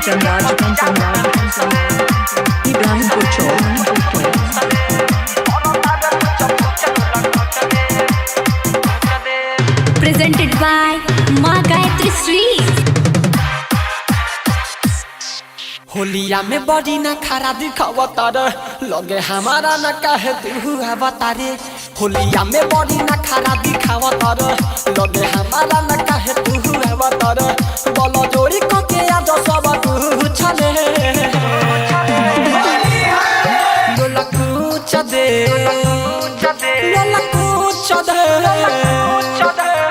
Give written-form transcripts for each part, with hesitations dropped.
Kanchan Raj Ibrahimpur Chowk. Presented by माँ गायत्री श्री। होलिया में बड़ी ना खरा दिखावता रे, लगे हमारा न कहे तू आवता रे। होलिया में बड़ी ना खरा दिखावता रे, लगे हमारा न कहे तू आवता रे। बोलो जोड़ी को के आज सब कुछ ले लोला कुछ दे लोला कुछ दे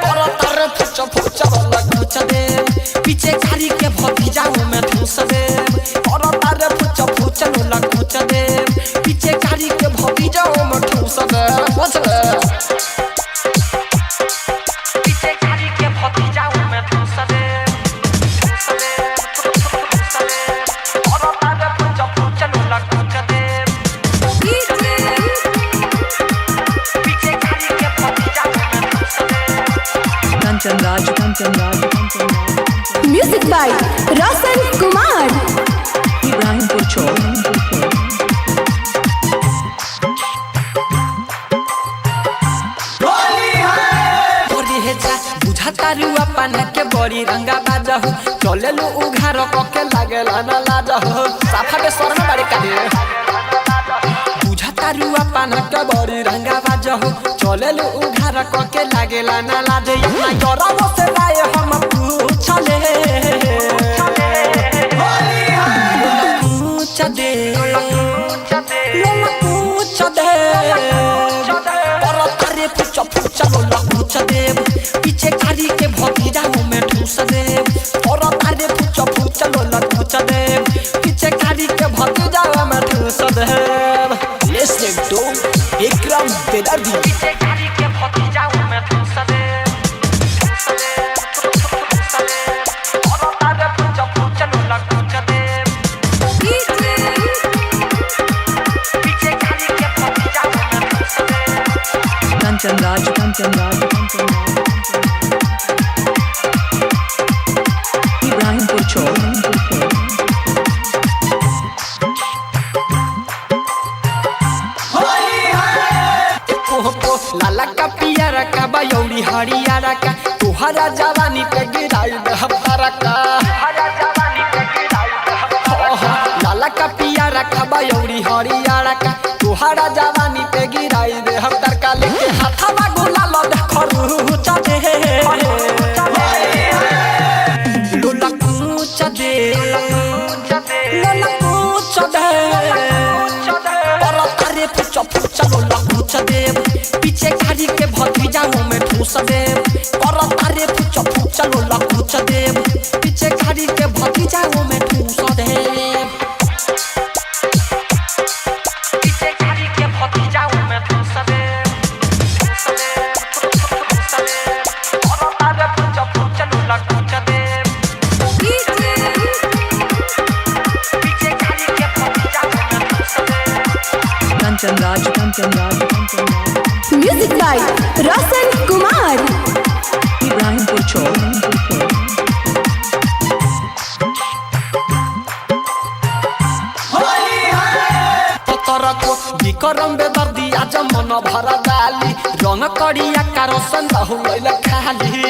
और तारे फुच फुच लोला कुछ दे पीछे खाली के भतीजा में ठूस दे और तारे फुच फुच लोला कुछ दे पीछे खाली के भतीजा में ठूस दे बस रे पीछे खाली के भतीजा में ठूस दे और तारे फुच फुच लोला कुछ दे पीछे खाली के भतीजा में ठूस दे कंचन राज म्यूजिक बाय रोशन कुमार इब्राहिमपुर चौक। बुझा तारुआ पाना के बड़ी रंगा बाजा हो चले लो उघार के लागेला ना लाजा हो साफा के स्वर में बड़ी काले बुझा तारुआ पाना के बड़ी रंगा बाजा हो चले लो उघार के लागेला ना लाजे अपना गौरव से लाए हम पूछले पूछ दे पूछ दे और तारे पूछ पूछ लोला पूछ दे पीछे कारी के भतीजा में ठूस दे और तारे पूछ पूछ लोला पूछ दे पीछे कारी के भतीजा में ठूस दे लिसनिंग टू विक्रम बेदर्दी पीछे कारी के भतीजा में ठूस दे और तारे पूछ पूछ लोला पूछ दे पीछे कारी के भतीजा में ठूस दे कंचन राज इब्राहिमपुर चौक। लाला का पियारा का बयौरी हरियारा का तुहरा जवानी पे गिराई दे हमारा का लाला का पियारा का बयौरी हरियारा का तुहरा जवानी पे गिराई दे हम तरका लेके हाथवा गुलाल देखरू चदे लोला कुछ दे लोला कुछ दे और तारे पूछ पूछ लोला कुछ दे पीछे खाली के भतीजा में ठूस दे और तारे पूछ पूछ लोला कुछ दे पीछे खाली के भतीजा में ठूस दे पीछे खाली के भतीजा में ठूस दे और तारे पूछ पूछ लोला कुछ दे पीछे खाली के भतीजा में ठूस दे कंचन राज म्यूजिक बाय रोशन कुमार इब्राहिमपुर चौक। विक्रम बेदर्दी आज मन भरा डाली रंग कड़िया कारोसन बहुल खाली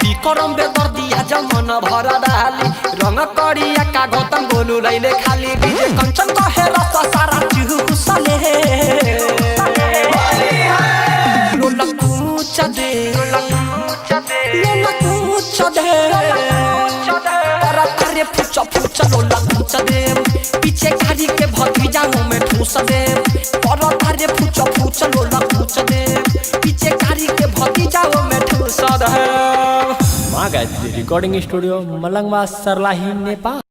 विक्रम बेदर्दी आज मन भरा डाली रंग कड़िया का गौतम गोलू रैले खाली विजय कंचन कहे रस सारा चूसले लोला कुछ दे लोला कुछ दे और तारे पूछ पूछ लोला कुछ दे पीछे कारी के भतीजा में ठूस दे और तारे पूछ पूछ लोला कुछ दे पीछे कारी के भतीजा में ठूस दे। माँ गायत्री रिकॉर्डिंग स्टूडियो मलंगवा सरलाही नेपाल।